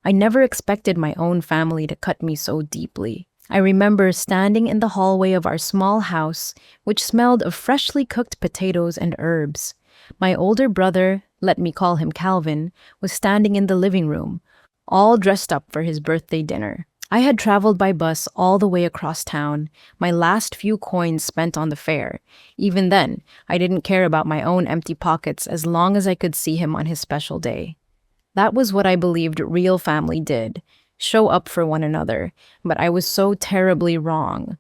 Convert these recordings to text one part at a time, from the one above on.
I never expected my own family to cut me so deeply. I remember standing in the hallway of our small house, which smelled of freshly cooked potatoes and herbs. My older brother, let me call him Calvin, was standing in the living room, all dressed up for his birthday dinner. I had traveled by bus all the way across town, my last few coins spent on the fare. Even then, I didn't care about my own empty pockets as long as I could see him on his special day. That was what I believed real family did, show up for one another, but I was so terribly wrong.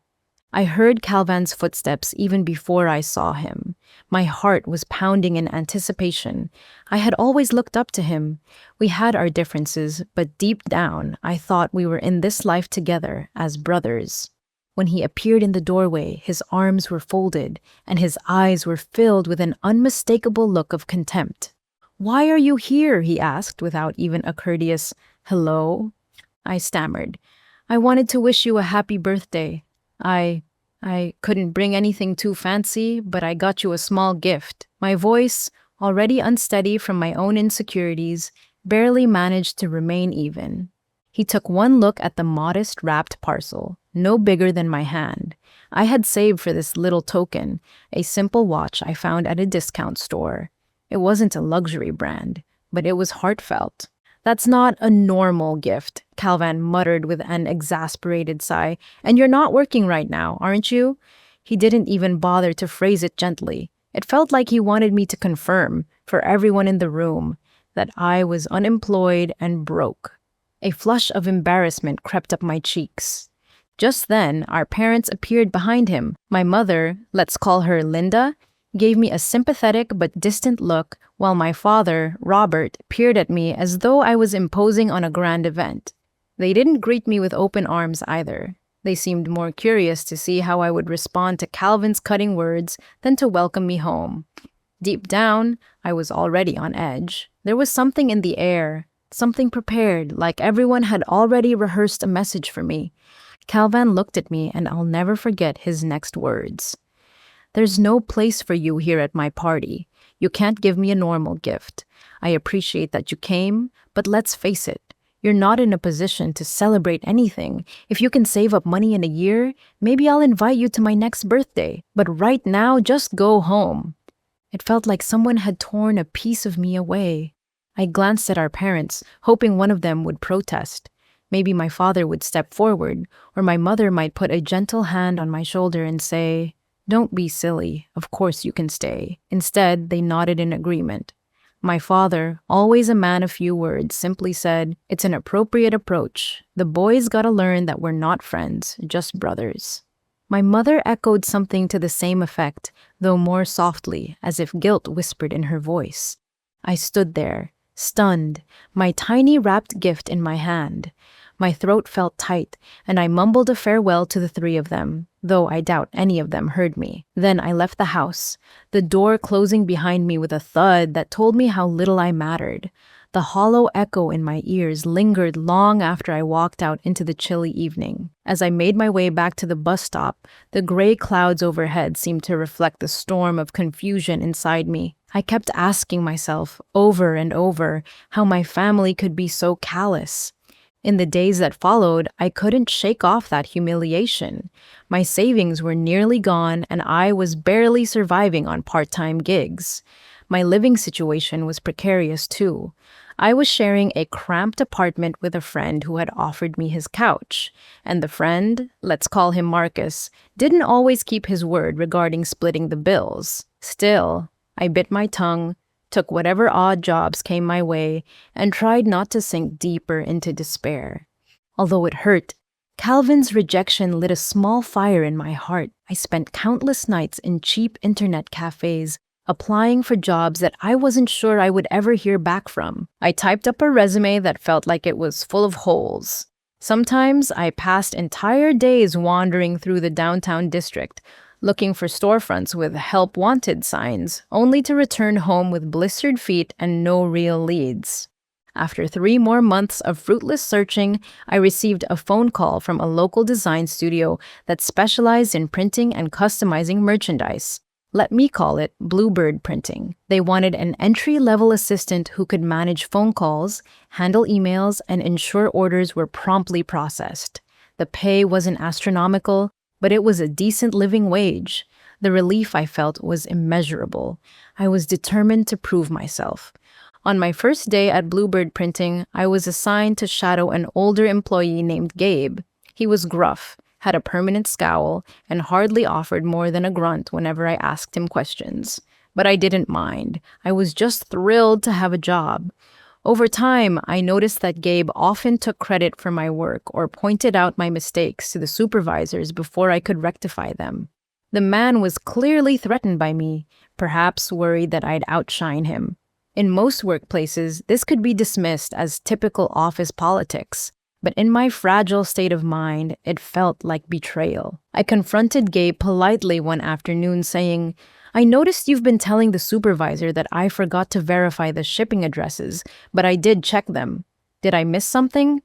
I heard Calvin's footsteps even before I saw him. My heart was pounding in anticipation. I had always looked up to him. We had our differences, but deep down, I thought we were in this life together as brothers. When he appeared in the doorway, his arms were folded, and his eyes were filled with an unmistakable look of contempt. "Why are you here?" he asked without even a courteous hello. I stammered. "I wanted to wish you a happy birthday. I couldn't bring anything too fancy, but I got you a small gift." My voice, already unsteady from my own insecurities, barely managed to remain even. He took one look at the modest wrapped parcel, no bigger than my hand. I had saved for this little token, a simple watch I found at a discount store. It wasn't a luxury brand, but it was heartfelt. "That's not a normal gift," Calvin muttered with an exasperated sigh. "And you're not working right now, aren't you?" He didn't even bother to phrase it gently. It felt like he wanted me to confirm, for everyone in the room, that I was unemployed and broke. A flush of embarrassment crept up my cheeks. Just then, our parents appeared behind him. My mother, let's call her Linda, gave me a sympathetic but distant look, while my father, Robert, peered at me as though I was imposing on a grand event. They didn't greet me with open arms either. They seemed more curious to see how I would respond to Calvin's cutting words than to welcome me home. Deep down, I was already on edge. There was something in the air, something prepared, like everyone had already rehearsed a message for me. Calvin looked at me, and I'll never forget his next words. "There's no place for you here at my party. You can't give me a normal gift. I appreciate that you came, but let's face it, you're not in a position to celebrate anything. If you can save up money in a year, maybe I'll invite you to my next birthday. But right now, just go home." It felt like someone had torn a piece of me away. I glanced at our parents, hoping one of them would protest. Maybe my father would step forward, or my mother might put a gentle hand on my shoulder and say, "Don't be silly, of course you can stay." Instead, they nodded in agreement. My father, always a man of few words, simply said, "It's an appropriate approach. The boys gotta learn that we're not friends, just brothers." My mother echoed something to the same effect, though more softly, as if guilt whispered in her voice. I stood there, stunned, my tiny wrapped gift in my hand. My throat felt tight, and I mumbled a farewell to the three of them, though I doubt any of them heard me. Then I left the house, the door closing behind me with a thud that told me how little I mattered. The hollow echo in my ears lingered long after I walked out into the chilly evening. As I made my way back to the bus stop, the gray clouds overhead seemed to reflect the storm of confusion inside me. I kept asking myself, over and over, how my family could be so callous. In the days that followed, I couldn't shake off that humiliation. My savings were nearly gone, and I was barely surviving on part-time gigs. My living situation was precarious too. I was sharing a cramped apartment with a friend who had offered me his couch, and the friend, let's call him Marcus, didn't always keep his word regarding splitting the bills. Still, I bit my tongue, took whatever odd jobs came my way, and tried not to sink deeper into despair. Although it hurt, Calvin's rejection lit a small fire in my heart. I spent countless nights in cheap internet cafes, applying for jobs that I wasn't sure I would ever hear back from. I typed up a resume that felt like it was full of holes. Sometimes I passed entire days wandering through the downtown district, looking for storefronts with "Help Wanted" signs, only to return home with blistered feet and no real leads. After 3 more months of fruitless searching, I received a phone call from a local design studio that specialized in printing and customizing merchandise. Let me call it Bluebird printing. They wanted an entry-level assistant who could manage phone calls, handle emails, and ensure orders were promptly processed. The pay wasn't astronomical, but it was a decent living wage. The relief I felt was immeasurable. I was determined to prove myself. On my first day at Bluebird Printing, I was assigned to shadow an older employee named Gabe. He was gruff, had a permanent scowl, and hardly offered more than a grunt whenever I asked him questions. But I didn't mind. I was just thrilled to have a job. Over time, I noticed that Gabe often took credit for my work or pointed out my mistakes to the supervisors before I could rectify them. The man was clearly threatened by me, perhaps worried that I'd outshine him. In most workplaces, this could be dismissed as typical office politics, but in my fragile state of mind, it felt like betrayal. I confronted Gabe politely one afternoon, saying, "I noticed you've been telling the supervisor that I forgot to verify the shipping addresses, but I did check them. Did I miss something?"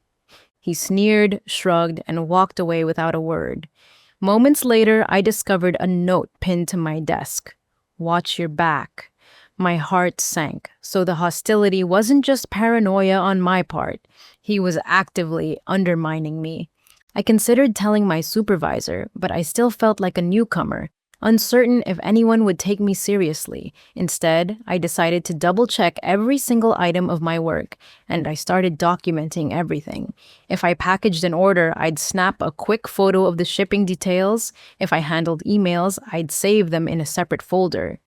He sneered, shrugged, and walked away without a word. Moments later, I discovered a note pinned to my desk. "Watch your back." My heart sank, so the hostility wasn't just paranoia on my part. He was actively undermining me. I considered telling my supervisor, but I still felt like a newcomer, uncertain if anyone would take me seriously. Instead, I decided to double-check every single item of my work, and I started documenting everything. If I packaged an order, I'd snap a quick photo of the shipping details. If I handled emails, I'd save them in a separate folder.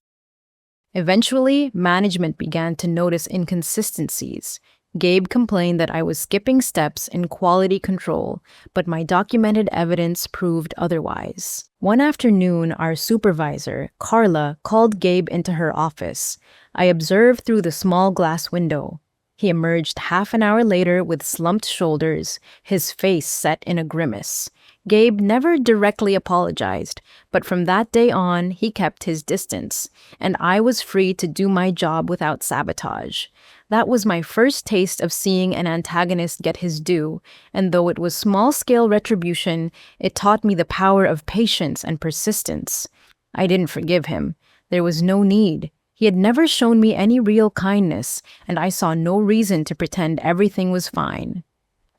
Eventually, management began to notice inconsistencies. Gabe complained that I was skipping steps in quality control, but my documented evidence proved otherwise. One afternoon, our supervisor, Carla, called Gabe into her office. I observed through the small glass window. He emerged half an hour later with slumped shoulders, his face set in a grimace. Gabe never directly apologized, but from that day on, he kept his distance, and I was free to do my job without sabotage. That was my first taste of seeing an antagonist get his due, and though it was small-scale retribution, it taught me the power of patience and persistence. I didn't forgive him. There was no need. He had never shown me any real kindness, and I saw no reason to pretend everything was fine.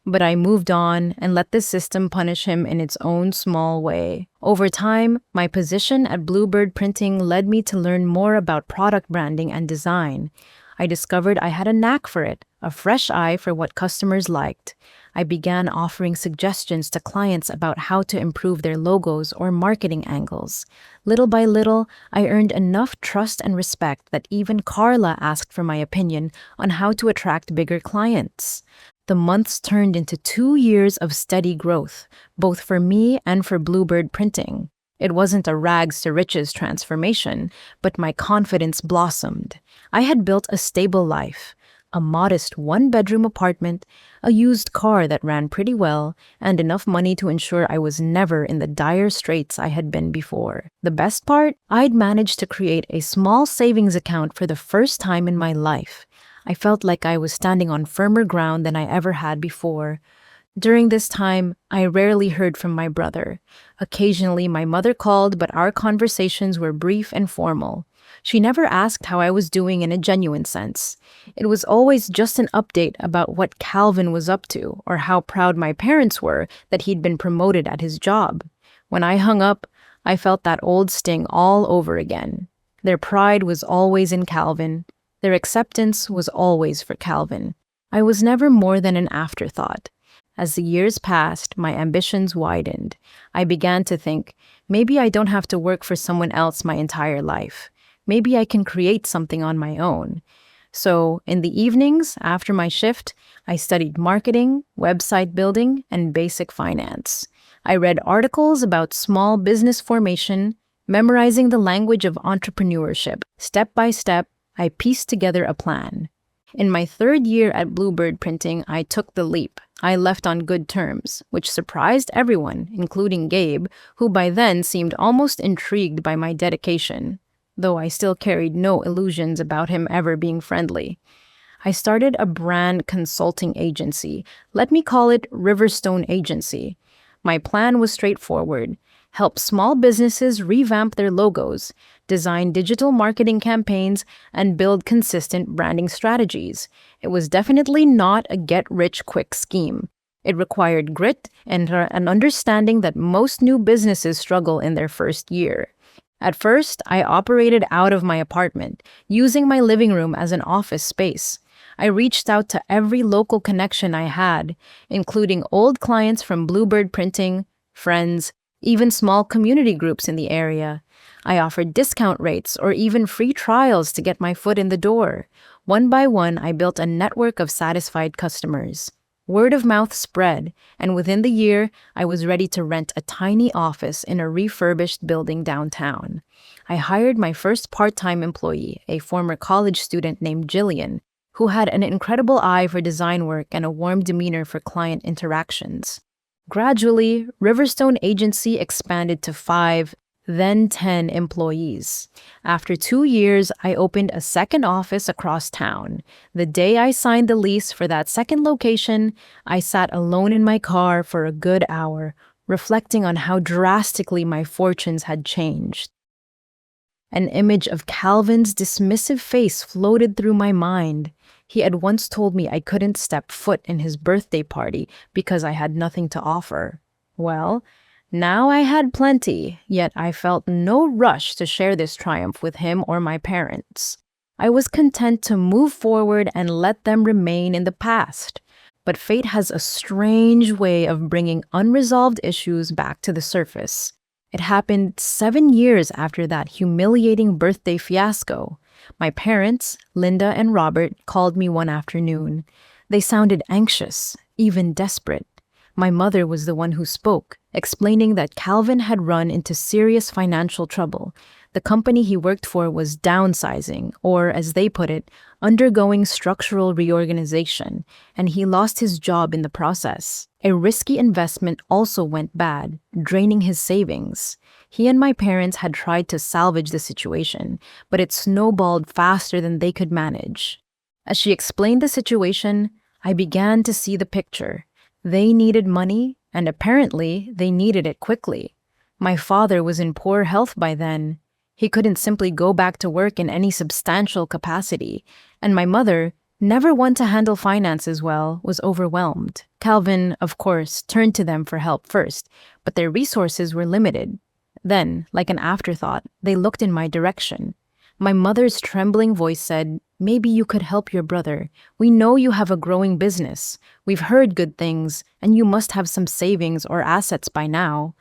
But I moved on and let the system punish him in its own small way. Over time, my position at Bluebird Printing led me to learn more about product branding and design. I discovered I had a knack for it, a fresh eye for what customers liked. I began offering suggestions to clients about how to improve their logos or marketing angles. Little by little, I earned enough trust and respect that even Carla asked for my opinion on how to attract bigger clients. The months turned into 2 years of steady growth, both for me and for Bluebird Printing. It wasn't a rags to riches transformation, but my confidence blossomed. I had built a stable life, a modest one-bedroom apartment, a used car that ran pretty well, and enough money to ensure I was never in the dire straits I had been before. The best part? I'd managed to create a small savings account for the first time in my life. I felt like I was standing on firmer ground than I ever had before. During this time, I rarely heard from my brother. Occasionally, my mother called, but our conversations were brief and formal. She never asked how I was doing in a genuine sense. It was always just an update about what Calvin was up to or how proud my parents were that he'd been promoted at his job. When I hung up, I felt that old sting all over again. Their pride was always in Calvin. Their acceptance was always for Calvin. I was never more than an afterthought. As the years passed, my ambitions widened. I began to think, maybe I don't have to work for someone else my entire life. Maybe I can create something on my own. So, in the evenings, after my shift, I studied marketing, website building, and basic finance. I read articles about small business formation, memorizing the language of entrepreneurship. Step by step, I pieced together a plan. In my 3rd year at Bluebird Printing, I took the leap. I left on good terms, which surprised everyone, including Gabe, who by then seemed almost intrigued by my dedication, though I still carried no illusions about him ever being friendly. I started a brand consulting agency. Let me call it Riverstone Agency. My plan was straightforward: help small businesses revamp their logos, design digital marketing campaigns, and build consistent branding strategies. It was definitely not a get rich quick scheme. It required grit and an understanding that most new businesses struggle in their first year. At first, I operated out of my apartment, using my living room as an office space. I reached out to every local connection I had, including old clients from Bluebird Printing, friends, even small community groups in the area. I offered discount rates or even free trials to get my foot in the door. One by one, I built a network of satisfied customers. Word of mouth spread, and within the year, I was ready to rent a tiny office in a refurbished building downtown. I hired my first part-time employee, a former college student named Jillian, who had an incredible eye for design work and a warm demeanor for client interactions. Gradually, Riverstone Agency expanded to 5, then 10 employees. After 2 years, I opened a second office across town. The day I signed the lease for that second location, I sat alone in my car for a good hour, reflecting on how drastically my fortunes had changed. An image of Calvin's dismissive face floated through my mind. He had once told me I couldn't step foot in his birthday party because I had nothing to offer. Well, now I had plenty, yet I felt no rush to share this triumph with him or my parents. I was content to move forward and let them remain in the past. But fate has a strange way of bringing unresolved issues back to the surface. It happened 7 years after that humiliating birthday fiasco. My parents, Linda and Robert, called me one afternoon. They sounded anxious, even desperate. My mother was the one who spoke, explaining that Calvin had run into serious financial trouble. The company he worked for was downsizing, or as they put it, undergoing structural reorganization, and he lost his job in the process. A risky investment also went bad, draining his savings. He and my parents had tried to salvage the situation, but it snowballed faster than they could manage. As she explained the situation, I began to see the picture. They needed money, and apparently they needed it quickly. My father was in poor health by then. He couldn't simply go back to work in any substantial capacity, and my mother, never one to handle finances well, was overwhelmed. Calvin, of course, turned to them for help first, but their resources were limited. Then, like an afterthought, they looked in my direction. My mother's trembling voice said, "Maybe you could help your brother. We know you have a growing business. We've heard good things, and you must have some savings or assets by now."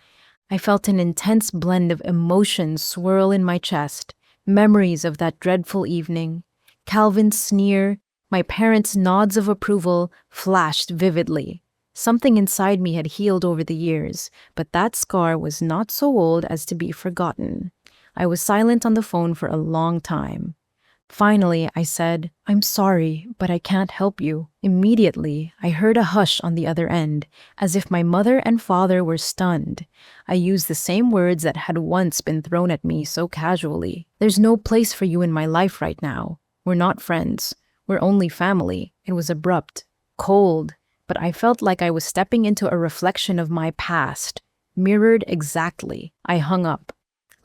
I felt an intense blend of emotions swirl in my chest, memories of that dreadful evening. Calvin's sneer, my parents' nods of approval flashed vividly. Something inside me had healed over the years, but that scar was not so old as to be forgotten. I was silent on the phone for a long time. Finally, I said, "I'm sorry, but I can't help you." Immediately, I heard a hush on the other end, as if my mother and father were stunned. I used the same words that had once been thrown at me so casually. "There's no place for you in my life right now. We're not friends. We're only family." It was abrupt, cold, but I felt like I was stepping into a reflection of my past, mirrored exactly. I hung up.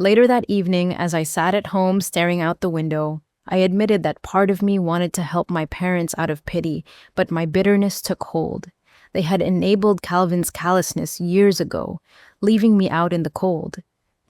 Later that evening, as I sat at home staring out the window, I admitted that part of me wanted to help my parents out of pity, but my bitterness took hold. They had enabled Calvin's callousness years ago, leaving me out in the cold.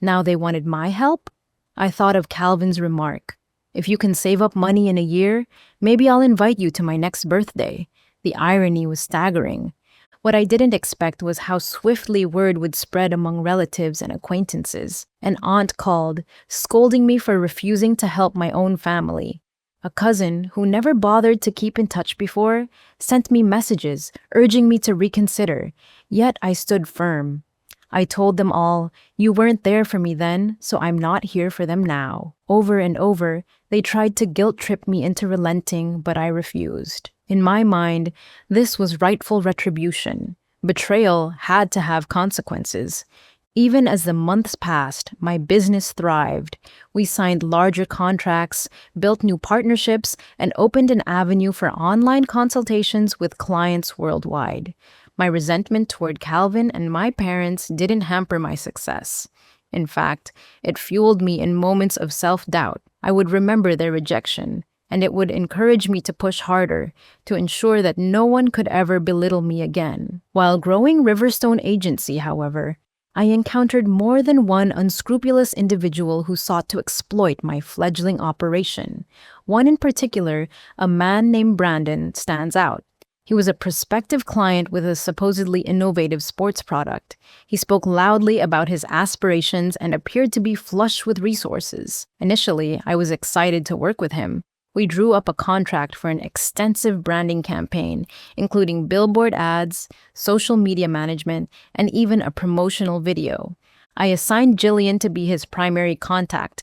Now they wanted my help? I thought of Calvin's remark, "If you can save up money in a year, maybe I'll invite you to my next birthday." The irony was staggering. What I didn't expect was how swiftly word would spread among relatives and acquaintances. An aunt called, scolding me for refusing to help my own family. A cousin, who never bothered to keep in touch before, sent me messages urging me to reconsider, yet I stood firm. I told them all, "You weren't there for me then, so I'm not here for them now." Over and over, they tried to guilt-trip me into relenting, but I refused. In my mind, this was rightful retribution. Betrayal had to have consequences. Even as the months passed, my business thrived. We signed larger contracts, built new partnerships, and opened an avenue for online consultations with clients worldwide. My resentment toward Calvin and my parents didn't hamper my success. In fact, it fueled me in moments of self doubt. I would remember their rejection, and it would encourage me to push harder to ensure that no one could ever belittle me again. While growing Riverstone Agency, however, I encountered more than one unscrupulous individual who sought to exploit my fledgling operation. One in particular, a man named Brandon, stands out. He was a prospective client with a supposedly innovative sports product. He spoke loudly about his aspirations and appeared to be flush with resources. Initially, I was excited to work with him. We drew up a contract for an extensive branding campaign, including billboard ads, social media management, and even a promotional video. I assigned Jillian to be his primary contact,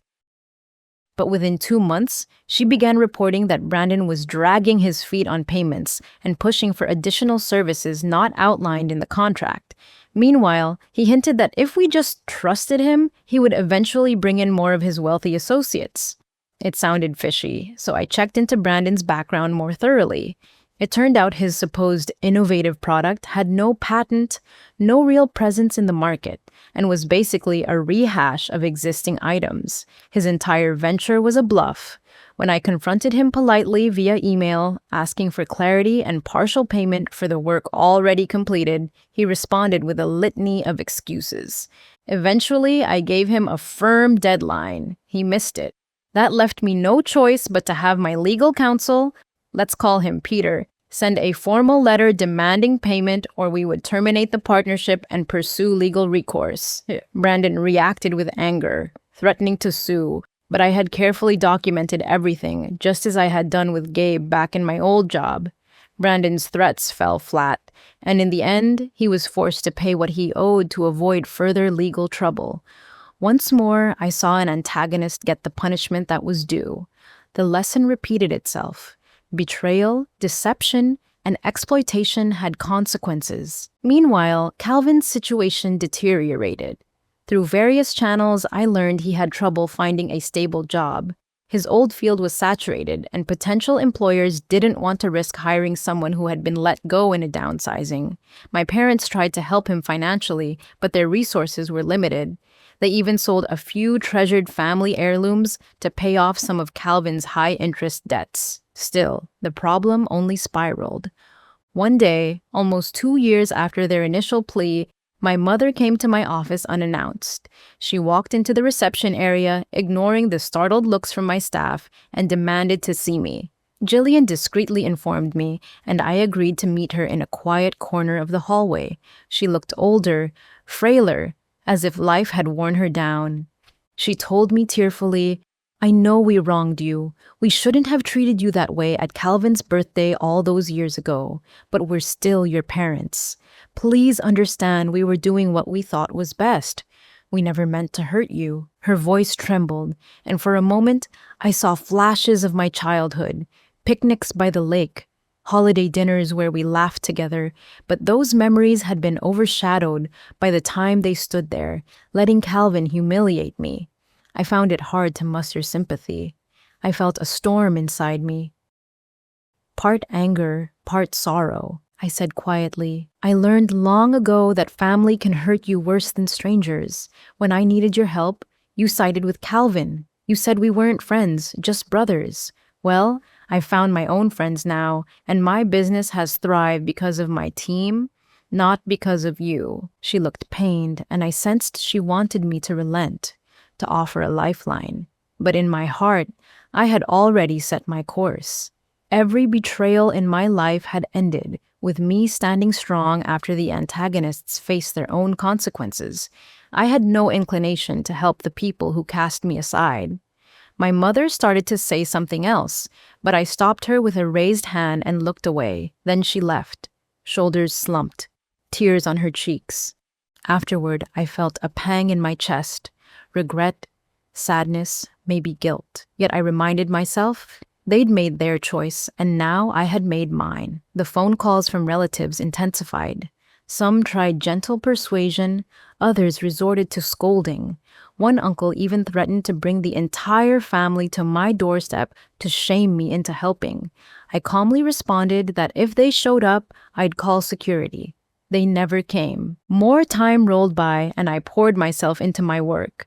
but within 2 months, she began reporting that Brandon was dragging his feet on payments and pushing for additional services not outlined in the contract. Meanwhile, he hinted that if we just trusted him, he would eventually bring in more of his wealthy associates. It sounded fishy, so I checked into Brandon's background more thoroughly. It turned out his supposed innovative product had no patent, no real presence in the market, and was basically a rehash of existing items. His entire venture was a bluff. When I confronted him politely via email, asking for clarity and partial payment for the work already completed, he responded with a litany of excuses. Eventually, I gave him a firm deadline. He missed it. That left me no choice but to have my legal counsel, let's call him Peter, send a formal letter demanding payment or we would terminate the partnership and pursue legal recourse. Brandon reacted with anger, threatening to sue, but I had carefully documented everything, just as I had done with Gabe back in my old job. Brandon's threats fell flat, and in the end, he was forced to pay what he owed to avoid further legal trouble. Once more, I saw an antagonist get the punishment that was due. The lesson repeated itself. Betrayal, deception, and exploitation had consequences. Meanwhile, Calvin's situation deteriorated. Through various channels, I learned he had trouble finding a stable job. His old field was saturated, and potential employers didn't want to risk hiring someone who had been let go in a downsizing. My parents tried to help him financially, but their resources were limited. They even sold a few treasured family heirlooms to pay off some of Calvin's high-interest debts. Still, the problem only spiraled. One day, almost 2 years after their initial plea, my mother came to my office unannounced. She walked into the reception area, ignoring the startled looks from my staff, and demanded to see me. Jillian discreetly informed me, and I agreed to meet her in a quiet corner of the hallway. She looked older, frailer, as if life had worn her down. She told me tearfully, "I know we wronged you. We shouldn't have treated you that way at Calvin's birthday all those years ago, but we're still your parents. Please understand we were doing what we thought was best. We never meant to hurt you." Her voice trembled, and for a moment I saw flashes of my childhood, picnics by the lake, holiday dinners where we laughed together, but those memories had been overshadowed by the time they stood there, letting Calvin humiliate me. I found it hard to muster sympathy. I felt a storm inside me. Part anger, part sorrow, I said quietly. I learned long ago that family can hurt you worse than strangers. When I needed your help, you sided with Calvin. You said we weren't friends, just brothers. Well, I found my own friends now, and my business has thrived because of my team, not because of you. She looked pained, and I sensed she wanted me to relent, to offer a lifeline. But in my heart, I had already set my course. Every betrayal in my life had ended, with me standing strong after the antagonists faced their own consequences. I had no inclination to help the people who cast me aside. My mother started to say something else, but I stopped her with a raised hand and looked away. Then she left, shoulders slumped, tears on her cheeks. Afterward, I felt a pang in my chest, regret, sadness, maybe guilt. Yet I reminded myself, they'd made their choice, and now I had made mine. The phone calls from relatives intensified. Some tried gentle persuasion, others resorted to scolding. One uncle even threatened to bring the entire family to my doorstep to shame me into helping. I calmly responded that if they showed up, I'd call security. They never came. More time rolled by, and I poured myself into my work.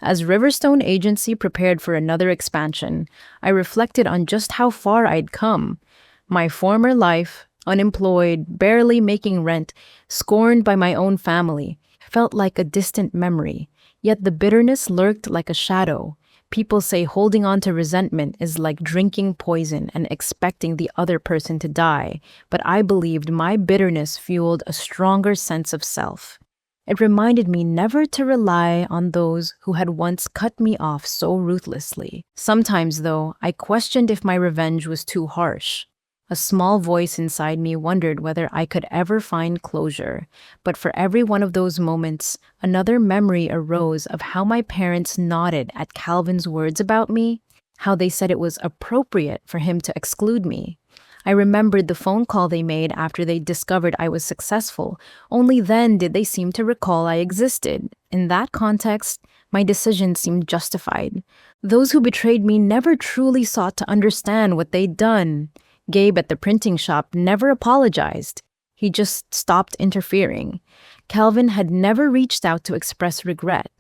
As Riverstone Agency prepared for another expansion, I reflected on just how far I'd come. My former life, unemployed, barely making rent, scorned by my own family, felt like a distant memory. Yet the bitterness lurked like a shadow. People say holding on to resentment is like drinking poison and expecting the other person to die, but I believed my bitterness fueled a stronger sense of self. It reminded me never to rely on those who had once cut me off so ruthlessly. Sometimes, though, I questioned if my revenge was too harsh. A small voice inside me wondered whether I could ever find closure. But for every one of those moments, another memory arose of how my parents nodded at Calvin's words about me, how they said it was appropriate for him to exclude me. I remembered the phone call they made after they discovered I was successful. Only then did they seem to recall I existed. In that context, my decision seemed justified. Those who betrayed me never truly sought to understand what they'd done. Gabe at the printing shop never apologized. He just stopped interfering. Calvin had never reached out to express regret.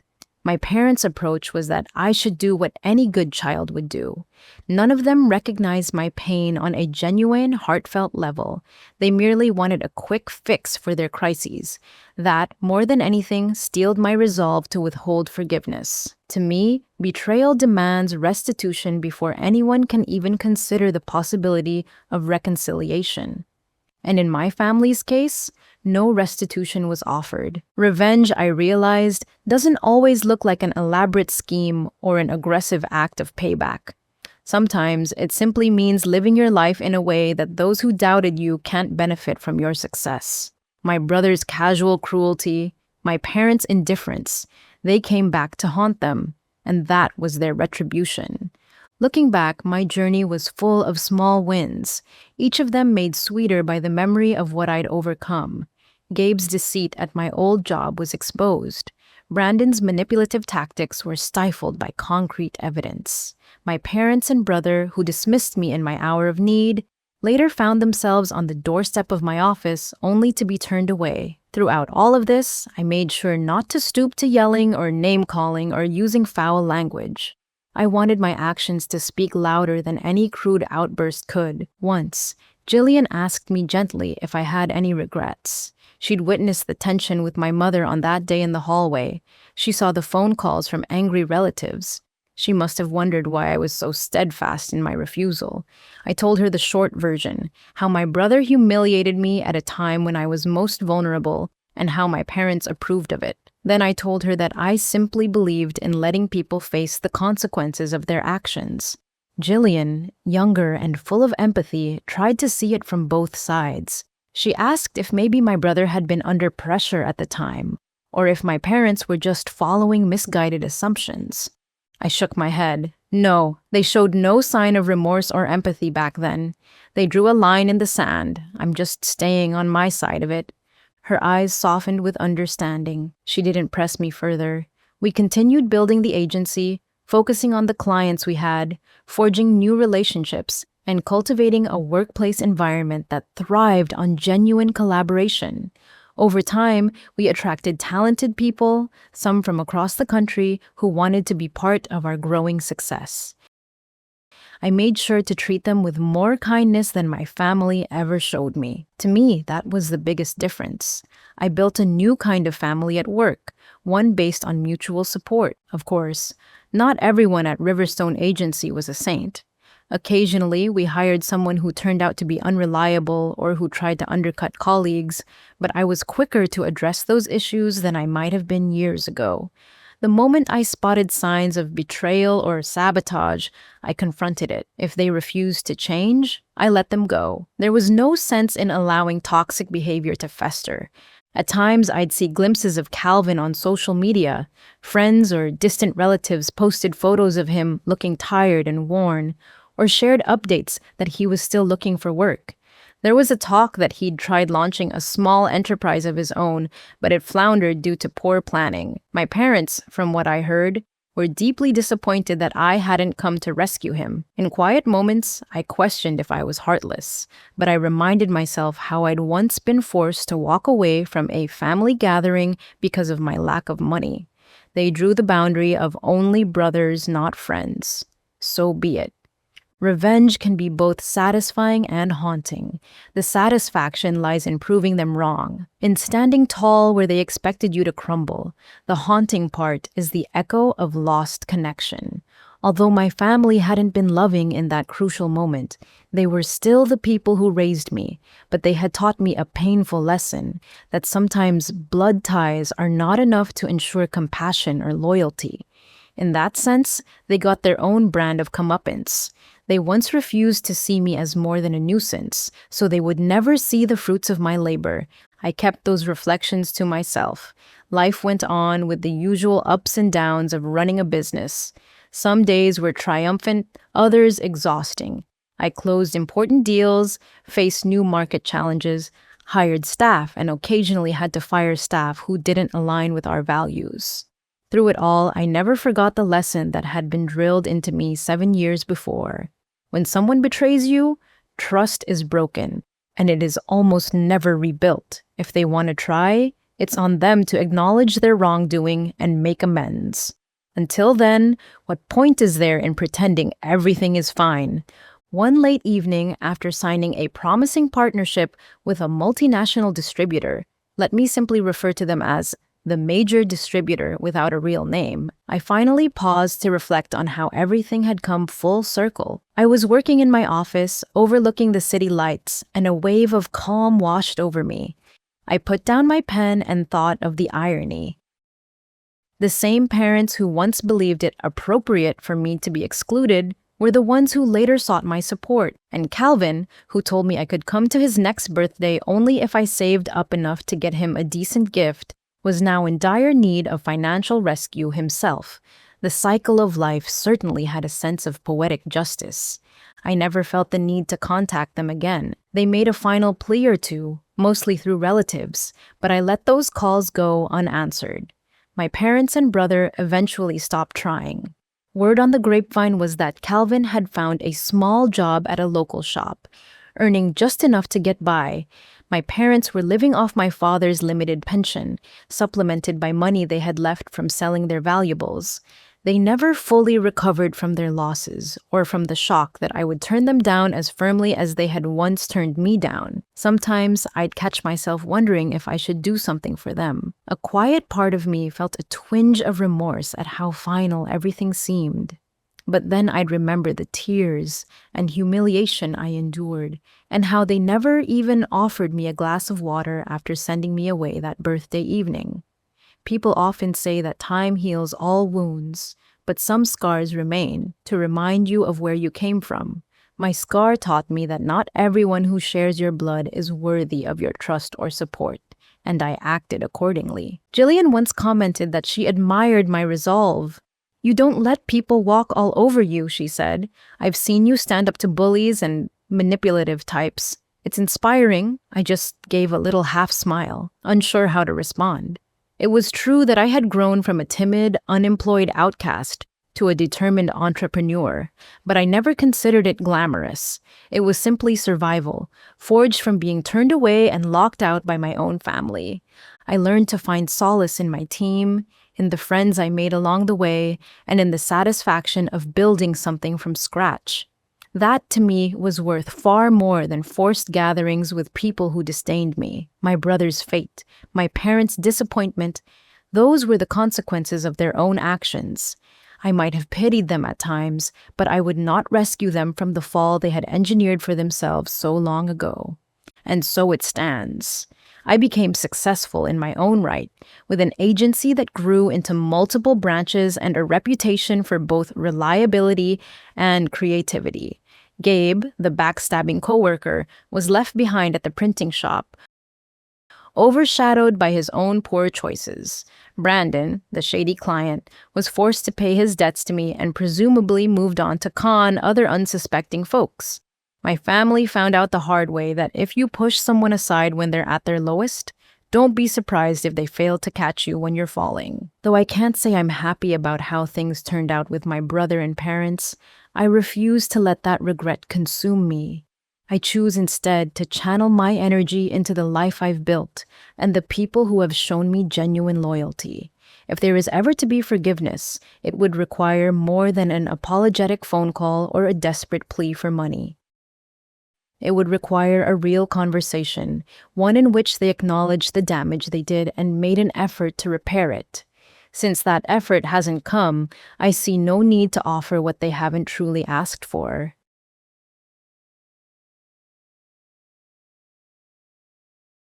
My parents' approach was that I should do what any good child would do. None of them recognized my pain on a genuine, heartfelt level. They merely wanted a quick fix for their crises. That, more than anything, steeled my resolve to withhold forgiveness. To me, betrayal demands restitution before anyone can even consider the possibility of reconciliation. And in my family's case, no restitution was offered. Revenge, I realized, doesn't always look like an elaborate scheme or an aggressive act of payback. Sometimes it simply means living your life in a way that those who doubted you can't benefit from your success. My brother's casual cruelty, my parents' indifference, they came back to haunt them, and that was their retribution. Looking back, my journey was full of small wins, each of them made sweeter by the memory of what I'd overcome. Gabe's deceit at my old job was exposed. Brandon's manipulative tactics were stifled by concrete evidence. My parents and brother, who dismissed me in my hour of need, later found themselves on the doorstep of my office only to be turned away. Throughout all of this, I made sure not to stoop to yelling or name-calling or using foul language. I wanted my actions to speak louder than any crude outburst could. Once, Jillian asked me gently if I had any regrets. She'd witnessed the tension with my mother on that day in the hallway. She saw the phone calls from angry relatives. She must have wondered why I was so steadfast in my refusal. I told her the short version, how my brother humiliated me at a time when I was most vulnerable, and how my parents approved of it. Then I told her that I simply believed in letting people face the consequences of their actions. Jillian, younger and full of empathy, tried to see it from both sides. She asked if maybe my brother had been under pressure at the time, or if my parents were just following misguided assumptions. I shook my head. No, they showed no sign of remorse or empathy back then. They drew a line in the sand. I'm just staying on my side of it. Her eyes softened with understanding. She didn't press me further. We continued building the agency, focusing on the clients we had, forging new relationships, and cultivating a workplace environment that thrived on genuine collaboration. Over time, we attracted talented people, some from across the country, who wanted to be part of our growing success. I made sure to treat them with more kindness than my family ever showed me. To me, that was the biggest difference. I built a new kind of family at work, one based on mutual support, of course. Not everyone at Riverstone Agency was a saint. Occasionally, we hired someone who turned out to be unreliable or who tried to undercut colleagues, but I was quicker to address those issues than I might have been years ago. The moment I spotted signs of betrayal or sabotage, I confronted it. If they refused to change, I let them go. There was no sense in allowing toxic behavior to fester. At times, I'd see glimpses of Calvin on social media. Friends or distant relatives posted photos of him looking tired and worn, or shared updates that he was still looking for work. There was a talk that he'd tried launching a small enterprise of his own, but it floundered due to poor planning. My parents, from what I heard, were deeply disappointed that I hadn't come to rescue him. In quiet moments, I questioned if I was heartless, but I reminded myself how I'd once been forced to walk away from a family gathering because of my lack of money. They drew the boundary of only brothers, not friends. So be it. Revenge can be both satisfying and haunting. The satisfaction lies in proving them wrong, in standing tall where they expected you to crumble. The haunting part is the echo of lost connection. Although my family hadn't been loving in that crucial moment, they were still the people who raised me, but they had taught me a painful lesson that sometimes blood ties are not enough to ensure compassion or loyalty. In that sense, they got their own brand of comeuppance. They once refused to see me as more than a nuisance, so they would never see the fruits of my labor. I kept those reflections to myself. Life went on with the usual ups and downs of running a business. Some days were triumphant, others exhausting. I closed important deals, faced new market challenges, hired staff, and occasionally had to fire staff who didn't align with our values. Through it all, I never forgot the lesson that had been drilled into me 7 years before. When someone betrays you, trust is broken, and it is almost never rebuilt. If they want to try, it's on them to acknowledge their wrongdoing and make amends. Until then, what point is there in pretending everything is fine? One late evening, after signing a promising partnership with a multinational distributor, let me simply refer to them as the major distributor without a real name, I finally paused to reflect on how everything had come full circle. I was working in my office, overlooking the city lights, and a wave of calm washed over me. I put down my pen and thought of the irony. The same parents who once believed it appropriate for me to be excluded were the ones who later sought my support, and Calvin, who told me I could come to his next birthday only if I saved up enough to get him a decent gift, was now in dire need of financial rescue himself. The cycle of life certainly had a sense of poetic justice. I never felt the need to contact them again. They made a final plea or two, mostly through relatives, but I let those calls go unanswered. My parents and brother eventually stopped trying. Word on the grapevine was that Calvin had found a small job at a local shop, earning just enough to get by. My parents were living off my father's limited pension, supplemented by money they had left from selling their valuables. They never fully recovered from their losses, or from the shock that I would turn them down as firmly as they had once turned me down. Sometimes I'd catch myself wondering if I should do something for them. A quiet part of me felt a twinge of remorse at how final everything seemed. But then I'd remember the tears and humiliation I endured, and how they never even offered me a glass of water after sending me away that birthday evening. People often say that time heals all wounds, but some scars remain to remind you of where you came from. My scar taught me that not everyone who shares your blood is worthy of your trust or support, and I acted accordingly. Jillian once commented that she admired my resolve. "You don't let people walk all over you," she said. "I've seen you stand up to bullies and manipulative types. It's inspiring." I just gave a little half smile, unsure how to respond. It was true that I had grown from a timid, unemployed outcast to a determined entrepreneur, but I never considered it glamorous. It was simply survival, forged from being turned away and locked out by my own family. I learned to find solace in my team, in the friends I made along the way, and in the satisfaction of building something from scratch. That, to me, was worth far more than forced gatherings with people who disdained me. My brother's fate, my parents' disappointment, those were the consequences of their own actions. I might have pitied them at times, but I would not rescue them from the fall they had engineered for themselves so long ago. And so it stands. I became successful in my own right, with an agency that grew into multiple branches and a reputation for both reliability and creativity. Gabe, the backstabbing coworker, was left behind at the printing shop, overshadowed by his own poor choices. Brandon, the shady client, was forced to pay his debts to me and presumably moved on to con other unsuspecting folks. My family found out the hard way that if you push someone aside when they're at their lowest, Don't be surprised if they fail to catch you when you're falling. Though I can't say I'm happy about how things turned out with my brother and parents, I refuse to let that regret consume me. I choose instead to channel my energy into the life I've built and the people who have shown me genuine loyalty. If there is ever to be forgiveness, it would require more than an apologetic phone call or a desperate plea for money. It would require a real conversation, one in which they acknowledged the damage they did and made an effort to repair it. Since that effort hasn't come, I see no need to offer what they haven't truly asked for.